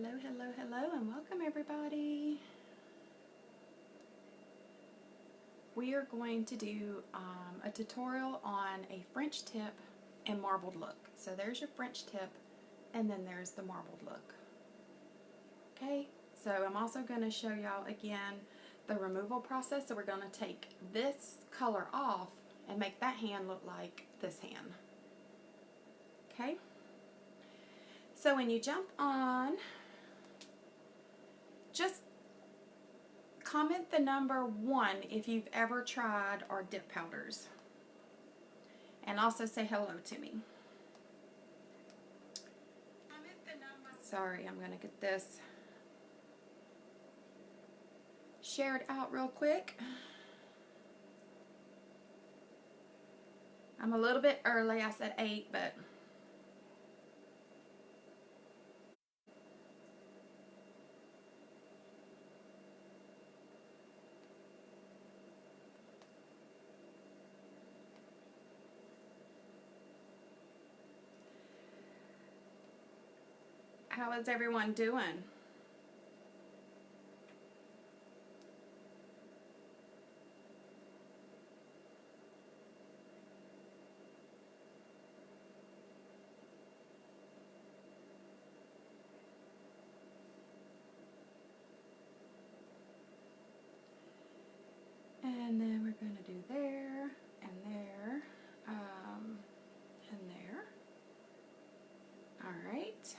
Hello, hello, hello, and welcome everybody. We are going to do a tutorial on a French tip and marbled look. So there's your French tip, and then there's the marbled look. Okay, so I'm also going to show y'all again the removal process. So we're going to take this color off and make that hand look like this hand. Okay, so when you jump on, just comment the number 1 if you've ever tried our dip powders. And also say hello to me. Sorry, I'm going to get this shared out real quick. I'm a little bit early. I said 8, but how is everyone doing? And then we're going to do there, and there, and there. All right.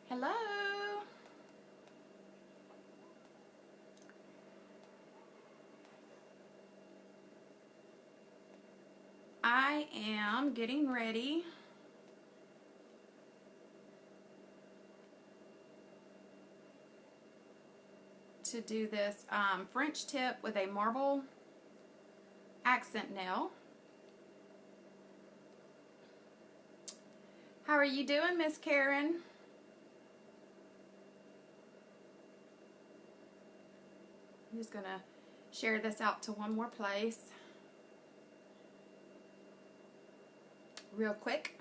Hello. I am getting ready to do this French tip with a marble accent nail. How are you doing, Miss Karen? I'm just going to share this out to one more place real quick.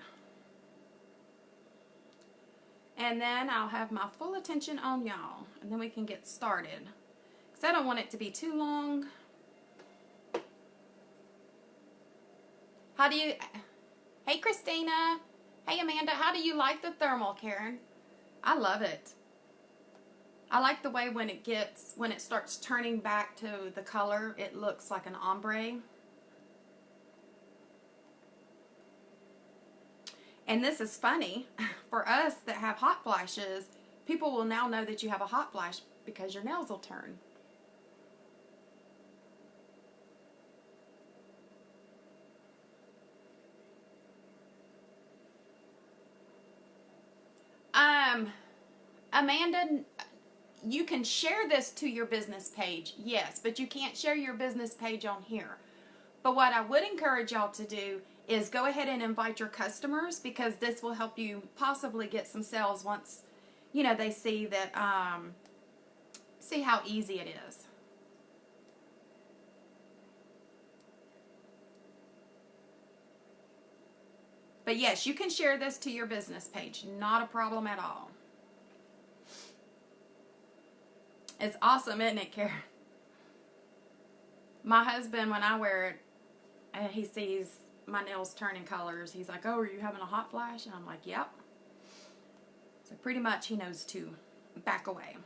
And then I'll have my full attention on y'all, and then we can get started. Because I don't want it to be too long. How do you... Hey, Christina. Hey, Amanda. How do you like the thermal, Karen? I love it. I like the way when it starts turning back to the color, it looks like an ombre. And this is funny, for us that have hot flashes, people will now know that you have a hot flash because your nails will turn. Amanda, you can share this to your business page, yes, but you can't share your business page on here. But what I would encourage y'all to do is go ahead and invite your customers, because this will help you possibly get some sales once, you know, they see that, see how easy it is. But yes, you can share this to your business page. Not a problem at all. It's awesome, isn't it, Karen? My husband, when I wear it, and he sees my nails turning colors, he's like, oh, are you having a hot flash? And I'm like, yep. So pretty much he knows to back away.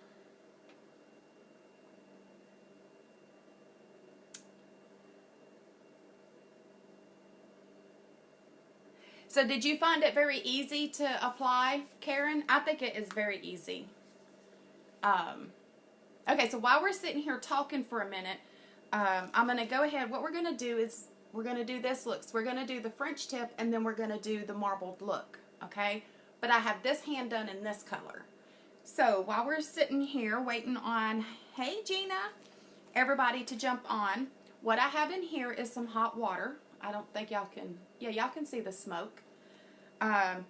So did you find it very easy to apply, Karen? I think it is very easy. Okay, so while we're sitting here talking for a minute, I'm going to go ahead. What we're going to do is we're going to do this look. So we're going to do the French tip, and then we're going to do the marbled look, okay? But I have this hand done in this color. So while we're sitting here waiting on, hey Gina, everybody to jump on, what I have in here is some hot water. I don't think y'all can, yeah, y'all can see the smoke.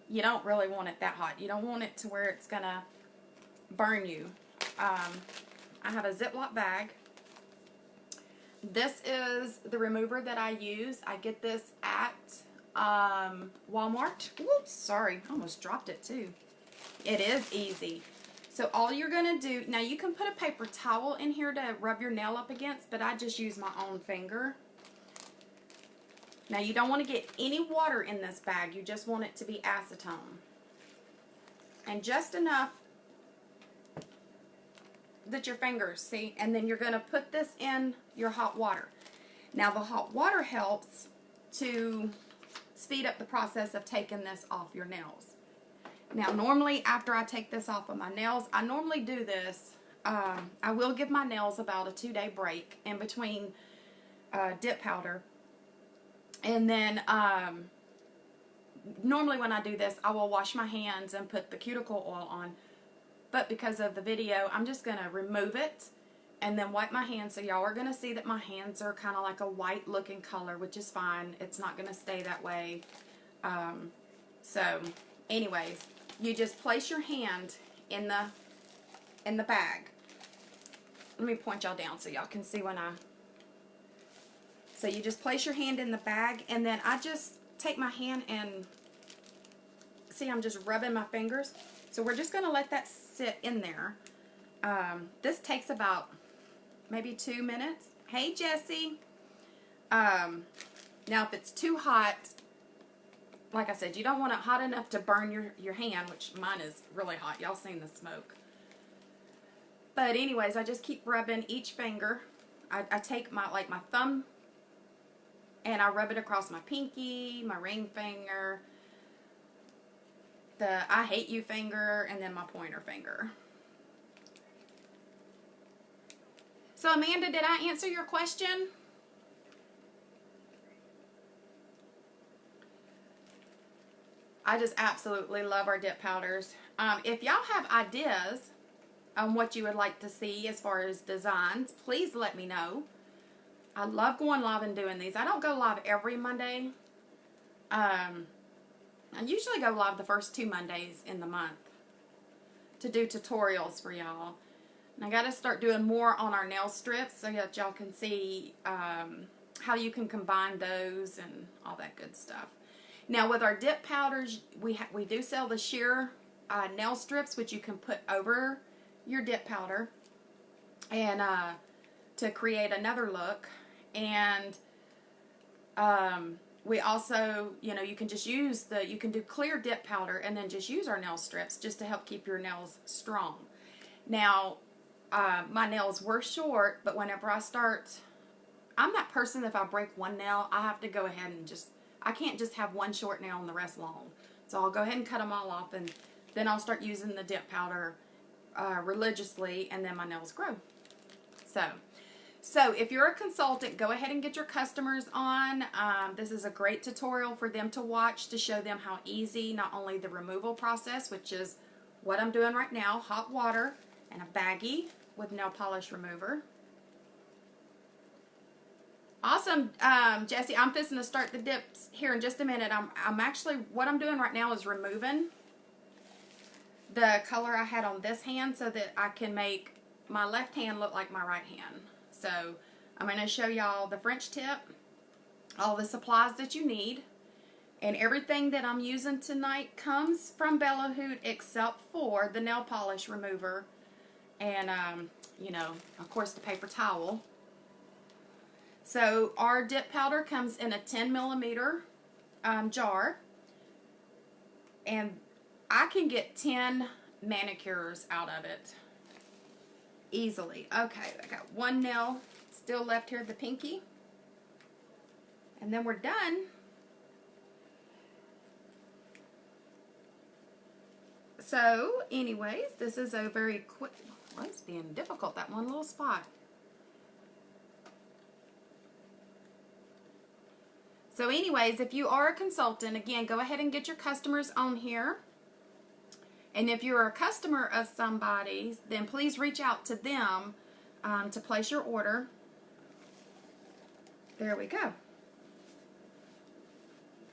You don't really want it that hot. You don't want it to where it's going to burn you. I have a Ziploc bag. This is the remover that I use. I get this at Walmart. Whoops, sorry, I almost dropped it too. It is easy. So all you're going to do, now you can put a paper towel in here to rub your nail up against, but I just use my own finger. Now you don't want to get any water in this bag. You just want it to be acetone. And just enough that your fingers, see? And then you're going to put this in your hot water. Now the hot water helps to speed up the process of taking this off your nails. Now normally after I take this off of my nails, I normally do this. I will give my nails about a 2-day break in between dip powder. And then normally when I do this, I will wash my hands and put the cuticle oil on. But because of the video, I'm just going to remove it and then wipe my hands. So y'all are going to see that my hands are kind of like a white looking color, which is fine. It's not going to stay that way. So anyways, you just place your hand in the bag. Let me point y'all down so y'all can see when so you just place your hand in the bag, and then I just take my hand and see, I'm just rubbing my fingers. So we're just going to let that sit in there. This takes about maybe 2 minutes. Hey, Jessie. Now, if it's too hot, like I said, you don't want it hot enough to burn your hand, which mine is really hot. Y'all seen the smoke. But anyways, I just keep rubbing each finger. I take my thumb and I rub it across my pinky, my ring finger, the I hate you finger, and then my pointer finger. So Amanda, did I answer your question? I just absolutely love our dip powders. If y'all have ideas on what you would like to see as far as designs, please let me know. I love going live and doing these. I don't go live every Monday. I usually go live the first 2 Mondays in the month to do tutorials for y'all. And I got to start doing more on our nail strips so that y'all can see how you can combine those and all that good stuff. Now with our dip powders, we do sell the sheer nail strips, which you can put over your dip powder and to create another look. And we also, you can just use you can do clear dip powder and then just use our nail strips just to help keep your nails strong. Now, my nails were short, but whenever I'm that person, if I break one nail, I have to go ahead and I can't just have one short nail and the rest long. So I'll go ahead and cut them all off, and then I'll start using the dip powder religiously, and then my nails grow. So if you're a consultant, go ahead and get your customers on. This is a great tutorial for them to watch to show them how easy not only the removal process, which is what I'm doing right now, hot water and a baggie with nail polish remover. Awesome, Jessie. I'm fixing to start the dips here in just a minute. I'm actually, what I'm doing right now is removing the color I had on this hand so that I can make my left hand look like my right hand. So I'm going to show y'all the French tip, all the supplies that you need, and everything that I'm using tonight comes from BellaHoot except for the nail polish remover and, of course, the paper towel. So our dip powder comes in a 10 millimeter jar, and I can get 10 manicures out of it easily. Okay, I got one nail still left here, the pinky, and then we're done. So anyways, this is a very quick, well, it's being difficult, that one little spot. So anyways, if you are a consultant, again, go ahead and get your customers on here. And if you're a customer of somebody's, then please reach out to them to place your order. There we go.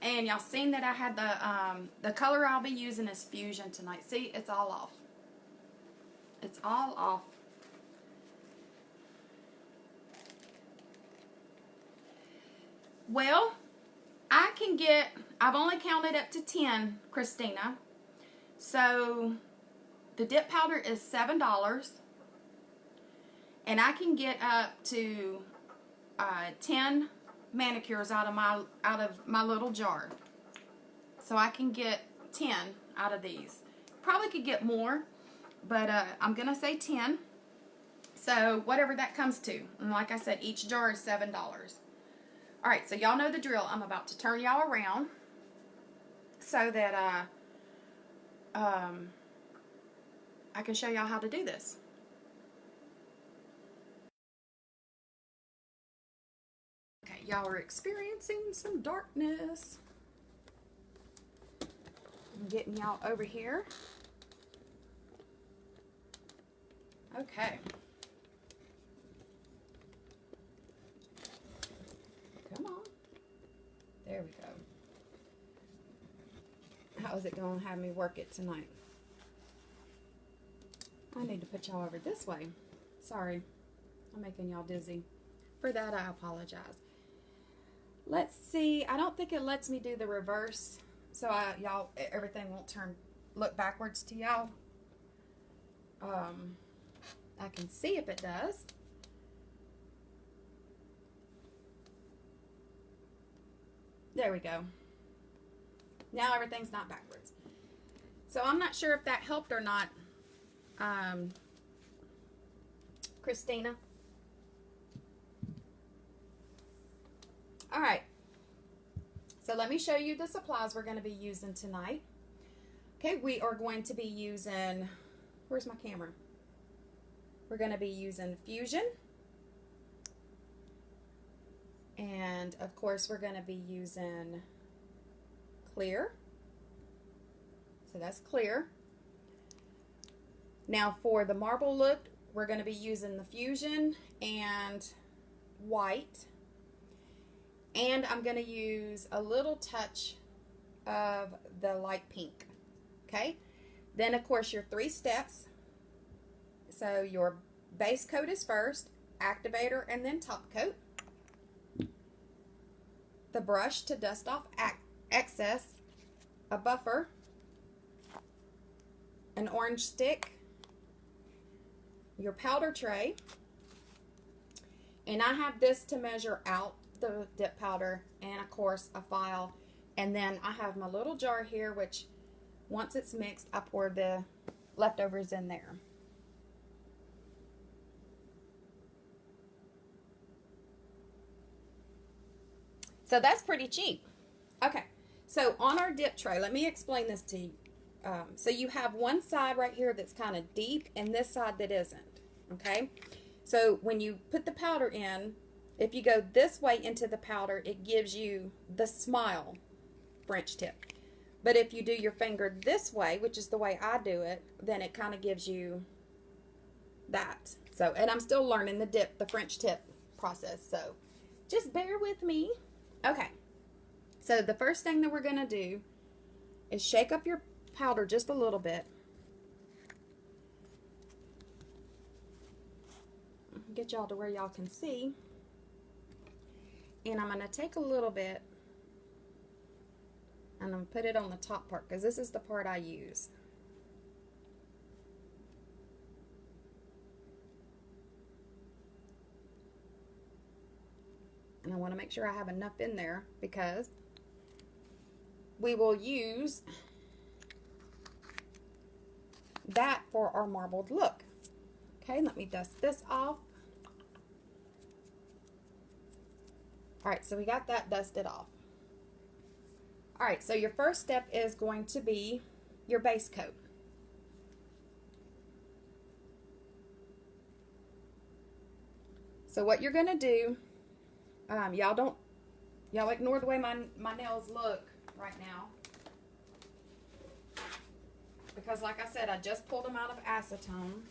And y'all seen that I had the color I'll be using is Fusion tonight. See, it's all off. It's all off. Well, I've only counted up to 10, Christina. So the dip powder is $7. And I can get up to 10 manicures out of my little jar. So I can get 10 out of these. Probably could get more, but I'm going to say 10. So whatever that comes to. And like I said, each jar is $7. Alright, so y'all know the drill. I'm about to turn y'all around so that I can show y'all how to do this. Okay, y'all are experiencing some darkness. I'm getting y'all over here. Okay. Come on. There we go. How is it going to have me work it tonight? I need to put y'all over this way. Sorry. I'm making y'all dizzy. For that, I apologize. Let's see. I don't think it lets me do the reverse. So y'all, everything won't look backwards to y'all. I can see if it does. There we go. Now everything's not backwards. So I'm not sure if that helped or not, Christina. All right. So let me show you the supplies we're going to be using tonight. Okay, we are going to be using, where's my camera? We're going to be using Fusion. And of course we're going to be using Clear. So that's Clear. Now for the marble look, we're going to be using the Fusion and white. And I'm going to use a little touch of the light pink. Okay? Then of course your 3 steps. So your base coat is first, activator, and then top coat. The brush to dust off excess, a buffer, an orange stick, your powder tray, and I have this to measure out the dip powder, and of course a file, and then I have my little jar here, which once it's mixed I pour the leftovers in there. So that's pretty cheap. Okay, so on our dip tray, let me explain this to you. So you have one side right here that's kind of deep and this side that isn't, okay? So when you put the powder in, if you go this way into the powder, it gives you the smile French tip. But if you do your finger this way, which is the way I do it, then it kind of gives you that. So, and I'm still learning the French tip process, so just bear with me. Okay, so the first thing that we're going to do is shake up your powder just a little bit. Get y'all to where y'all can see. And I'm going to take a little bit and I'm going to put it on the top part because this is the part I use. And I want to make sure I have enough in there because we will use that for our marbled look. Okay, let me dust this off. Alright, so we got that dusted off. Alright, so your first step is going to be your base coat. So what you're going to do, y'all ignore the way my nails look right now. Because like I said, I just pulled them out of acetone.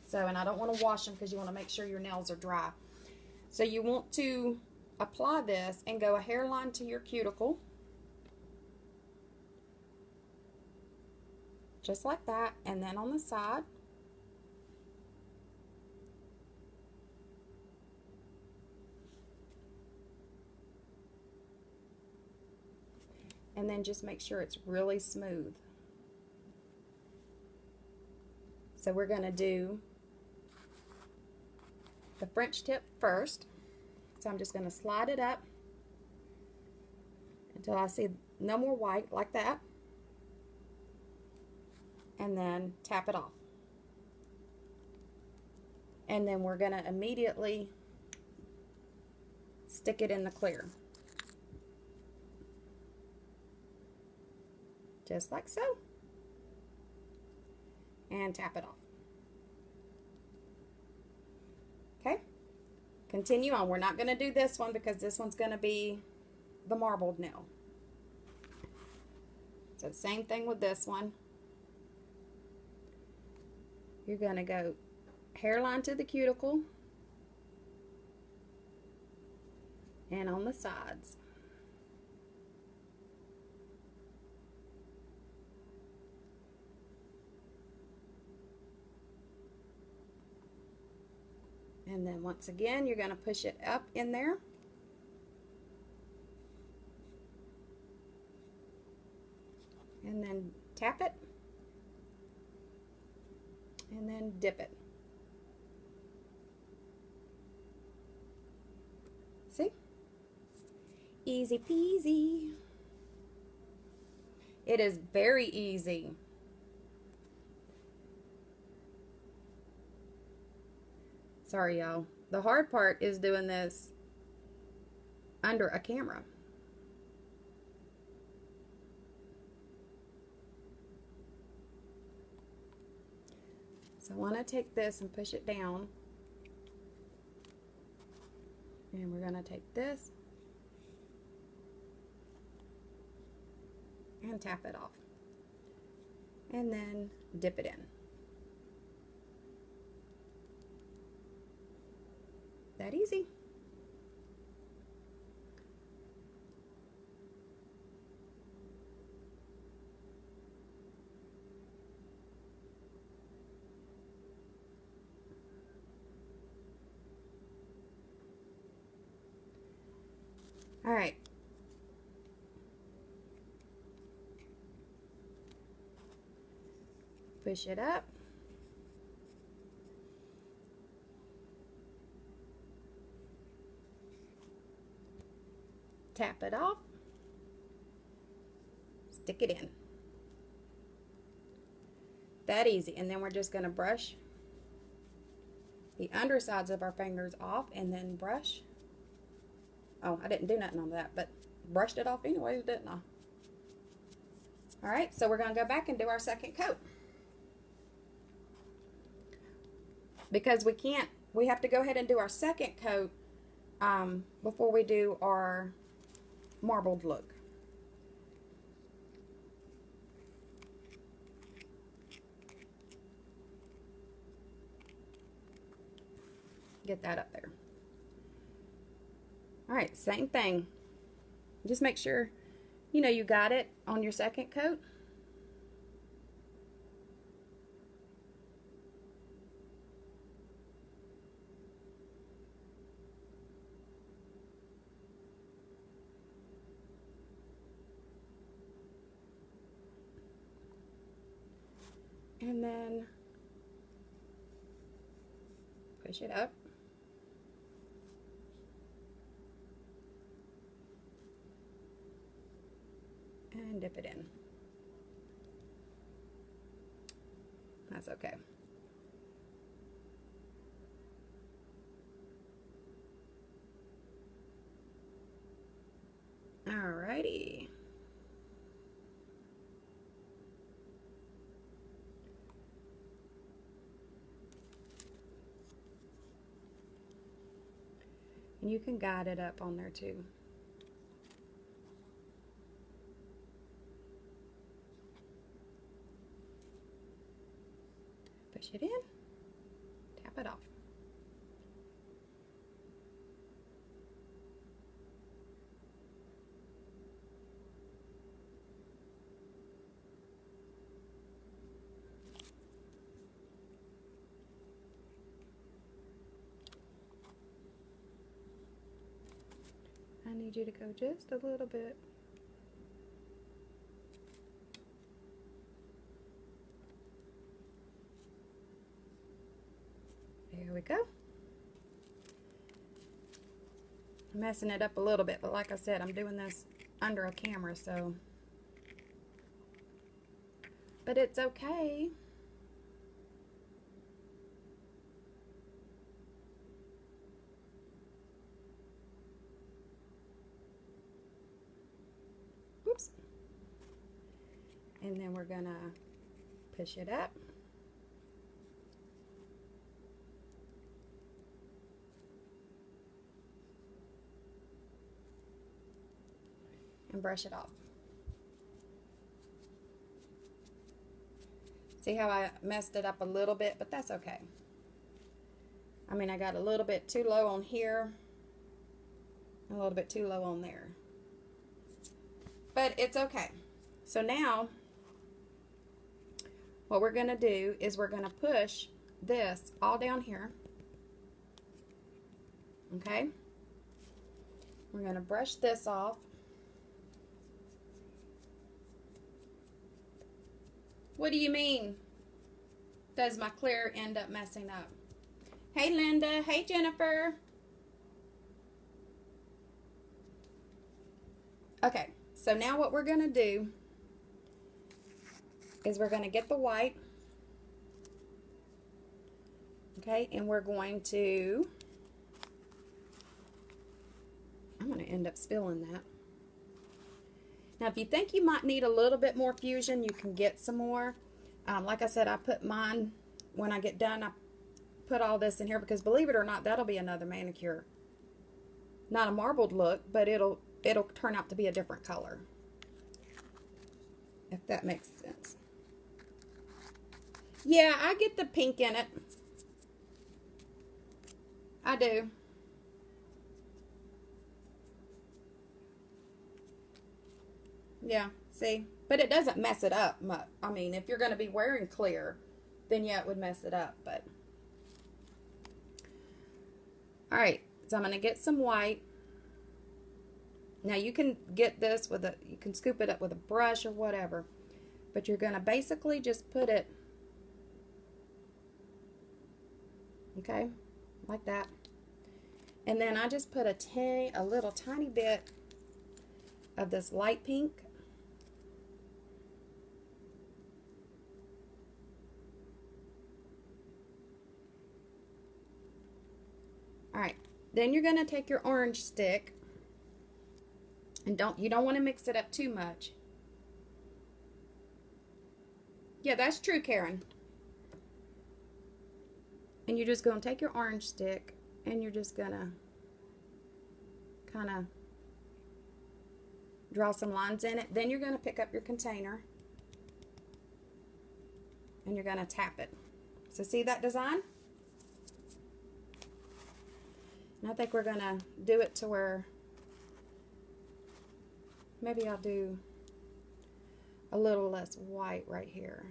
So, and I don't want to wash them because you want to make sure your nails are dry. So you want to apply this and go a hairline to your cuticle. Just like that. And then on the side. and then just make sure it's really smooth. So we're going to do the French tip first. So I'm just going to slide it up until I see no more white, like that, and then tap it off. And then we're going to immediately stick it in the clear. Just like so. And tap it off. Okay? Continue on. We're not going to do this one because this one's going to be the marbled nail. So same thing with this one. You're going to go hairline to the cuticle and on the sides. And then once again, you're going to push it up in there. And then tap it. And then dip it. See? Easy peasy. It is very easy. Sorry, y'all. The hard part is doing this under a camera. So I want to take this and push it down. And we're going to take this and tap it off. And then dip it in. That easy. All right. Push it up. Tap it off. Stick it in. That easy. And then we're just going to brush the undersides of our fingers off and then brush. Oh, I didn't do nothing on that, but brushed it off anyways, didn't I? All right, so we're going to go back and do our second coat. Because we have to go ahead and do our second coat before we do our marbled look. Get that up there. All right, same thing. Just make sure, you know, you got it on your second coat. And then push it up. And dip it in. That's okay. Alrighty. And you can guide it up on there too. Push it in, tap it off. I need you to go just a little bit we go. I'm messing it up a little bit, but like I said, I'm doing this under a camera, so. But it's okay. Oops. And then we're gonna push it up. And brush it off. See how I messed it up a little bit, but that's okay. I mean, I got a little bit too low on here, a little bit too low on there. But it's okay. So now, what we're going to do is we're going to push this all down here. Okay? We're going to brush this off. What do you mean? Does my clear end up messing up? Hey, Linda. Hey, Jennifer. Okay, so now what we're going to do is we're going to get the white. Okay, and we're going to, I'm going to end up spilling that. Now, if you think you might need a little bit more fusion, you can get some more. Like I said, I put mine, when I get done, I put all this in here because, believe it or not, that'll be another manicure. Not a marbled look, but it'll turn out to be a different color. If that makes sense. Yeah, I get the pink in it. I do. Yeah, see? But it doesn't mess it up much. I mean, if you're going to be wearing clear, then yeah, it would mess it up. But alright, so I'm going to get some white. Now you can get this with a, you can scoop it up with a brush or whatever. But you're going to basically just put it, okay, like that. And then I just put a little tiny bit of this light pink. Alright, then you're going to take your orange stick, and you don't want to mix it up too much. Yeah, that's true, Karen. And you're just going to take your orange stick, and you're just going to kind of draw some lines in it. Then you're going to pick up your container, and you're going to tap it. So see that design? And I think we're going to do it to where maybe I'll do a little less white right here.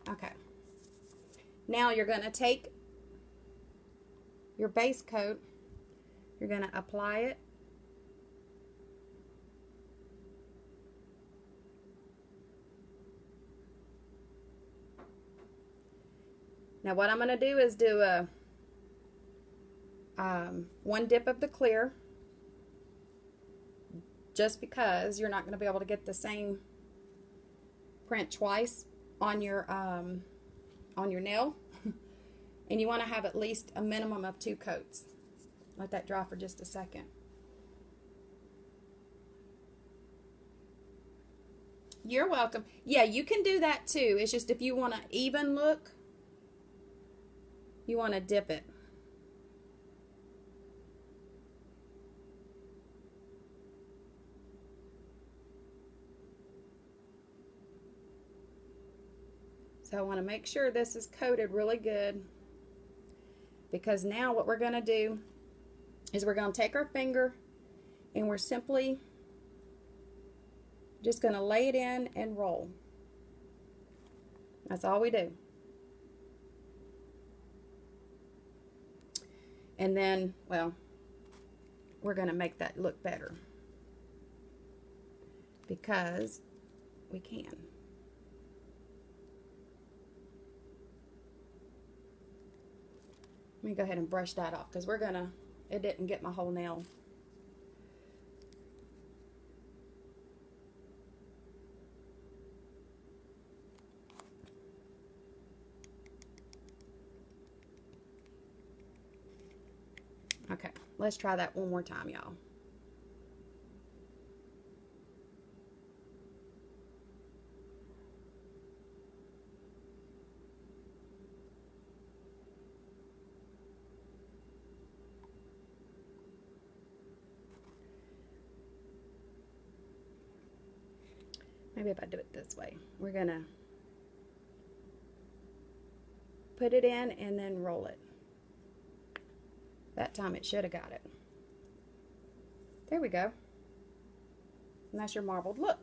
Okay. Now you're going to take your base coat, you're going to apply it. Now what I'm going to do is do a one dip of the clear, just because you're not going to be able to get the same print twice on your nail, and you want to have at least a minimum of 2 coats. Let that dry for just a second. You're welcome. Yeah, you can do that too. It's just if you want an even look, you want to dip it. So I want to make sure this is coated really good, because now what we're going to do is we're going to take our finger and we're simply just going to lay it in and roll. That's all we do. And then, well, we're going to make that look better because we can. Let me go ahead and brush that off because it didn't get my whole nail. Okay, let's try that one more time, y'all. Maybe if I do it this way, we're gonna put it in and then roll it. That time it should have got it. There we go. And that's your marbled look.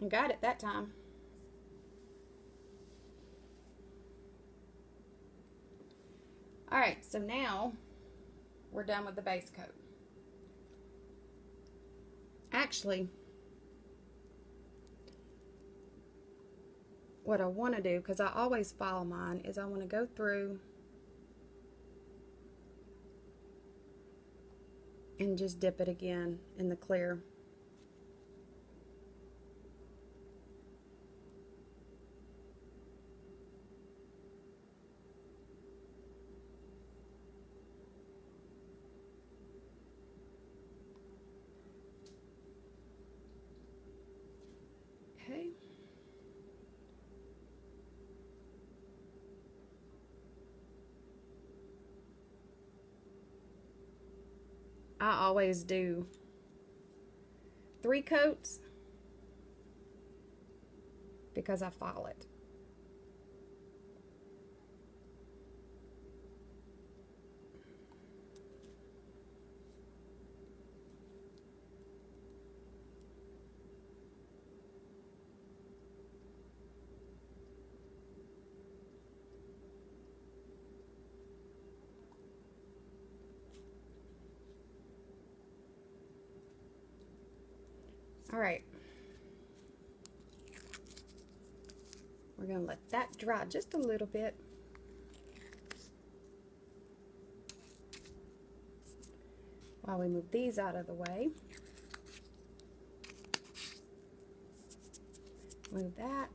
And got it that time. All right, so now we're done with the base coat. Actually, what I want to do, because I always file mine, is I want to go through and just dip it again in the clear. Okay. I always do 3 coats because I file it. All right, we're going to let that dry just a little bit. While we move these out of the way. Move that.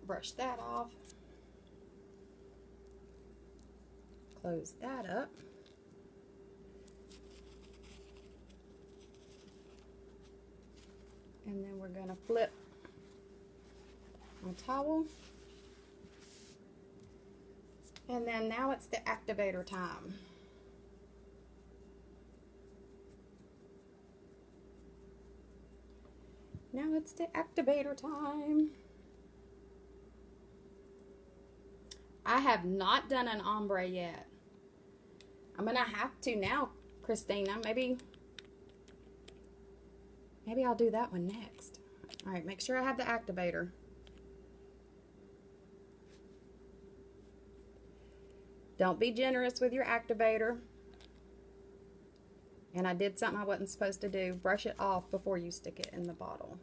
Brush that off. Close that up. And then we're going to flip my towel. And then now it's the activator time. Now it's the activator time. I have not done an ombre yet. I'm going to have to now, Christina. Maybe I'll do that one next. All right, make sure I have the activator. Don't be generous with your activator. And I did something I wasn't supposed to do. Brush it off before you stick it in the bottle.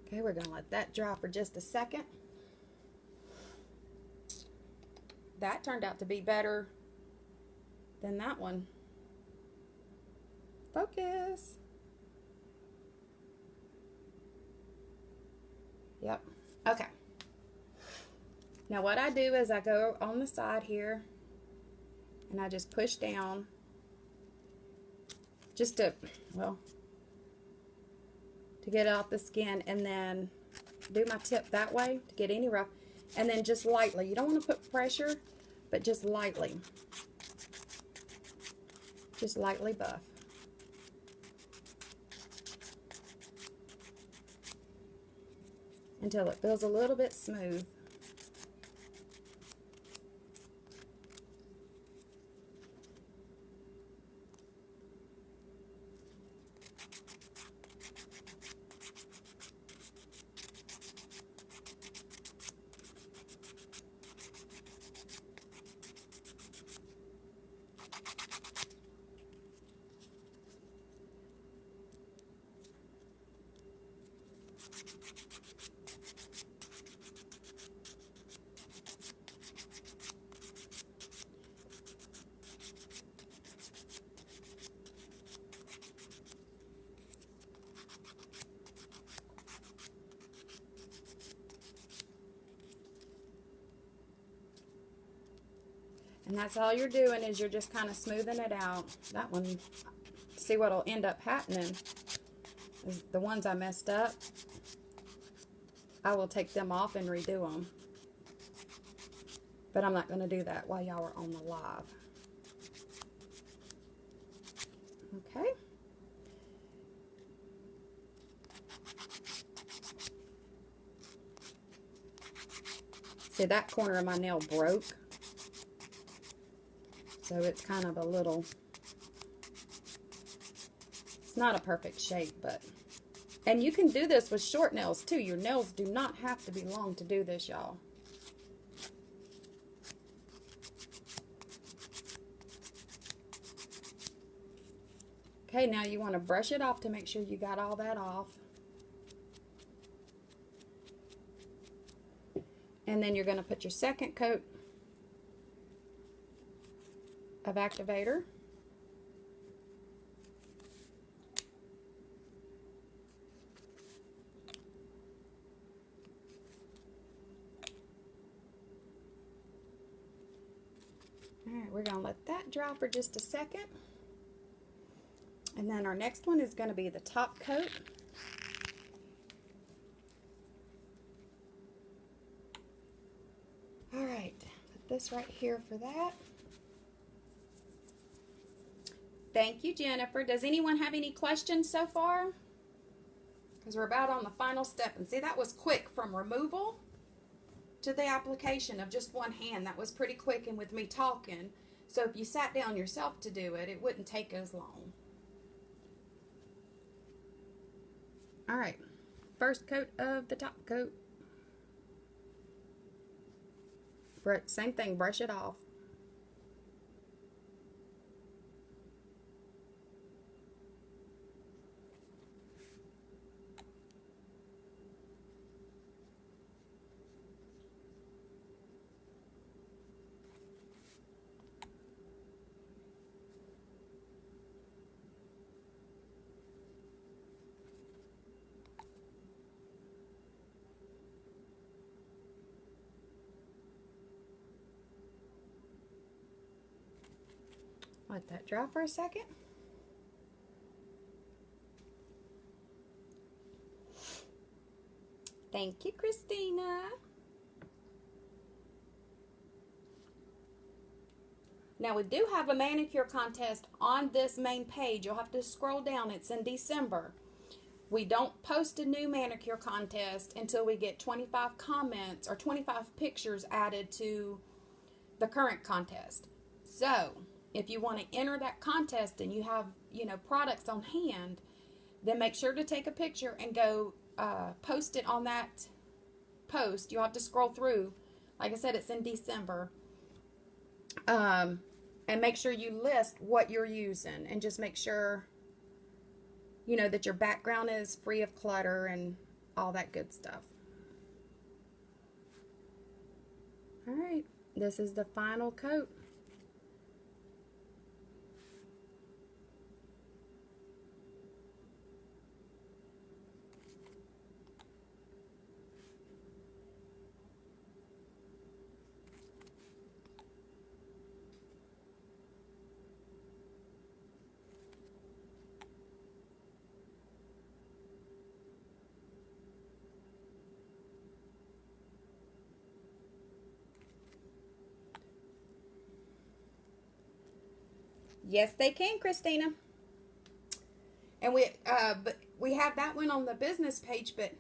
Okay, we're going to let that dry for just a second. That turned out to be better than that one. Focus. Yep. Okay. Now what I do is I go on the side here and I just push down just to, well, to get off the skin, and then do my tip that way to get any rough, and then just lightly. You don't want to put pressure, but just lightly. Just lightly buff. Until it feels a little bit smooth. And that's all you're doing, is you're just kind of smoothing it out. That one, see what'll end up happening is the ones I messed up, I will take them off and redo them. But I'm not going to do that while y'all are on the live. Okay. See, that corner of my nail broke. So it's kind of a little, it's not a perfect shape, but, and you can do this with short nails too. Your nails do not have to be long to do this, y'all. Okay, now you want to brush it off to make sure you got all that off. And then you're going to put your second coat of activator. Alright, we're going to let that dry for just a second. And then our next one is going to be the top coat. Alright, put this right here for that. Thank you, Jennifer. Does anyone have any questions so far? Because we're about on the final step. And see, that was quick from removal to the application of just one hand. That was pretty quick, and with me talking. So if you sat down yourself to do it, it wouldn't take as long. All right, first coat of the top coat. Same thing, brush it off. Let that dry for a second. Thank you, Christina. Now we do have a manicure contest on this main page. You'll have to scroll down. It's in December. We don't post a new manicure contest until we get 25 comments or 25 pictures added to the current contest. So if you want to enter that contest and you have, products on hand, then make sure to take a picture and go post it on that post. You'll have to scroll through. Like I said, it's in December. And make sure you list what you're using, and just make sure, that your background is free of clutter and all that good stuff. All right, this is the final coat. Yes, they can, Christina. And but we have that one on the business page, but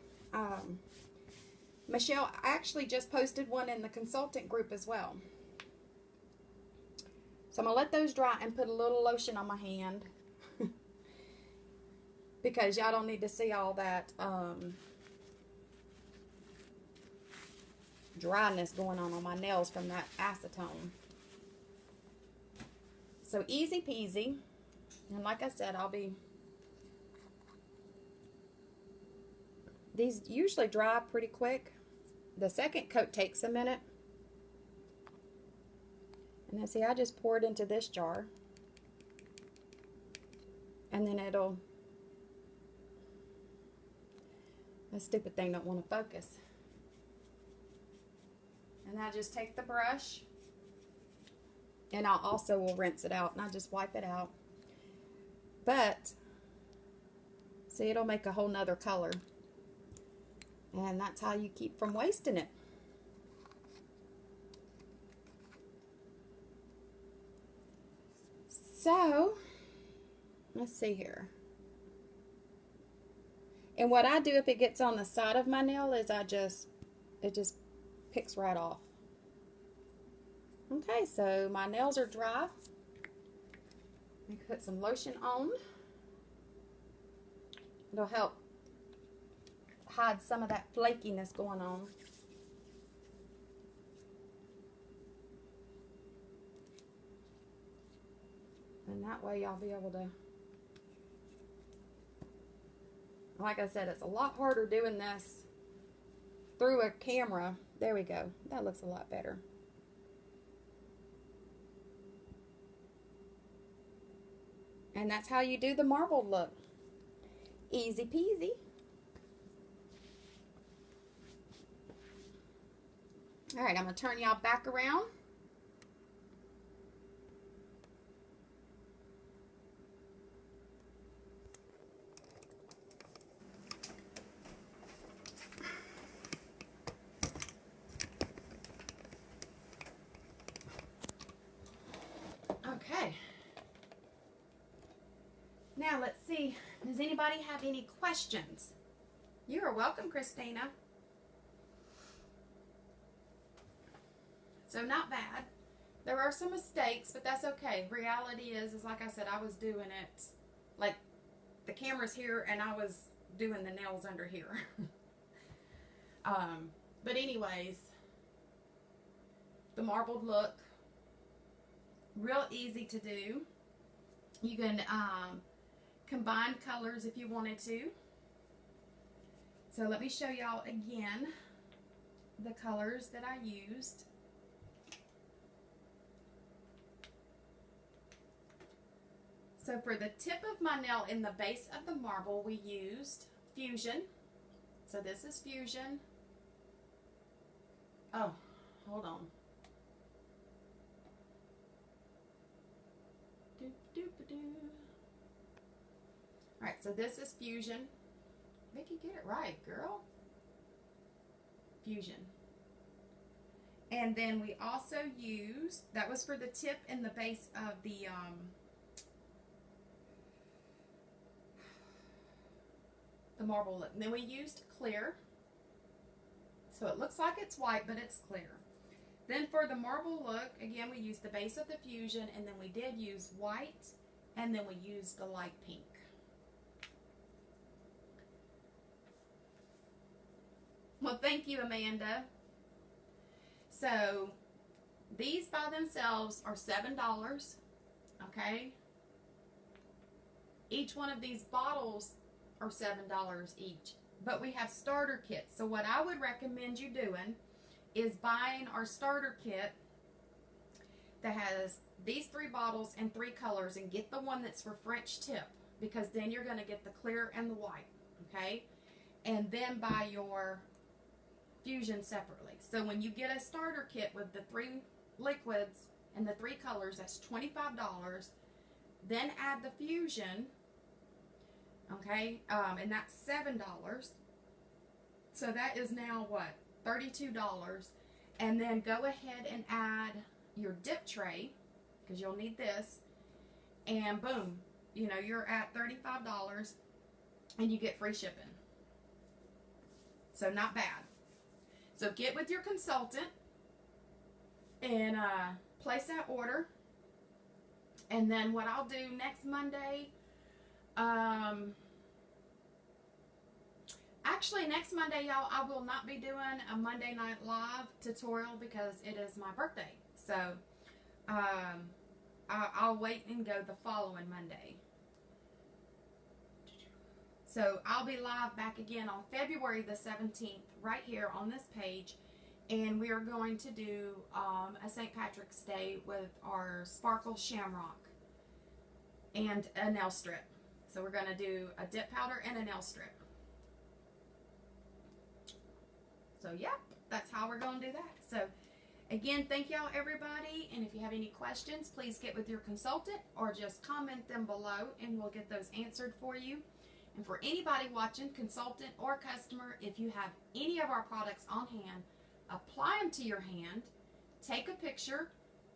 Michelle actually just posted one in the consultant group as well. So I'm going to let those dry and put a little lotion on my hand. Because y'all don't need to see all that dryness going on my nails from that acetone. So easy peasy. And like I said, these usually dry pretty quick. The second coat takes a minute. And then see, I just pour it into this jar. And then the stupid thing don't want to focus. And I just take the brush And I'll also will rinse it out and I just wipe it out. But see, it'll make a whole nother color. And that's how you keep from wasting it. So, let's see here. And what I do if it gets on the side of my nail is it just picks right off. Okay, so my nails are dry. Let me put some lotion on. It'll help hide some of that flakiness going on. And that way I'll be able to, like I said, it's a lot harder doing this through a camera. There we go. That looks a lot better. And that's how you do the marbled look. Easy peasy. All right, I'm going to turn y'all back around. Okay. Now let's see, does anybody have any questions? You are welcome, Christina. So not bad. There are some mistakes, but that's okay. Reality is like I said, I was doing it, like the camera's here and I was doing the nails under here. But anyways, the marbled look, real easy to do. You can combine colors if you wanted to. So let me show y'all again the colors that I used. So for the tip of my nail in the base of the marble, we used Fusion. So this is Fusion. Oh, hold on. Alright, so this is Fusion. Vicky, get it right, girl. Fusion. And then we also used, that was for the tip and the base of the marble look. And then we used clear. So it looks like it's white, but it's clear. Then for the marble look, again, we used the base of the Fusion, and then we did use white, and then we used the light pink. Well, thank you, Amanda. So these by themselves are $7, okay? Each one of these bottles are $7 each, but we have starter kits. So what I would recommend you doing is buying our starter kit that has these 3 bottles and 3 colors, and get the one that's for French tip, because then you're going to get the clear and the white, okay? And then buy your Fusion separately. So when you get a starter kit with the 3 liquids and the 3 colors, that's $25. Then add the Fusion, okay, and that's $7. So that is now what? $32. And then go ahead and add your dip tray, because you'll need this, and boom, you know, you're at $35 and you get free shipping. So not bad. So get with your consultant and place that order. And then what I'll do next Monday, actually next Monday, y'all, I will not be doing a Monday Night Live tutorial because it is my birthday. So I'll wait and go the following Monday. So I'll be live back again on February the 17th right here on this page, and we are going to do a St. Patrick's Day with our Sparkle Shamrock and a nail strip. So we're going to do a dip powder and a nail strip. So yeah, that's how we're going to do that. So Again, thank y'all everybody, and if you have any questions, please get with your consultant or just comment them below and we'll get those answered for you. And for anybody watching, consultant or customer, if you have any of our products on hand, apply them to your hand, take a picture,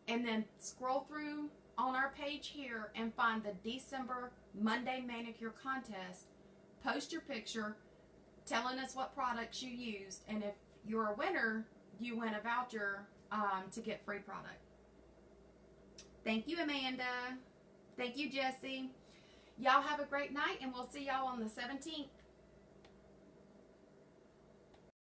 and then scroll through on our page here and find the December Monday Manicure Contest. Post your picture telling us what products you used, and if you're a winner, you win a voucher to get free product. Thank you, Amanda. Thank you, Jesse. Y'all have a great night, and we'll see y'all on the 17th.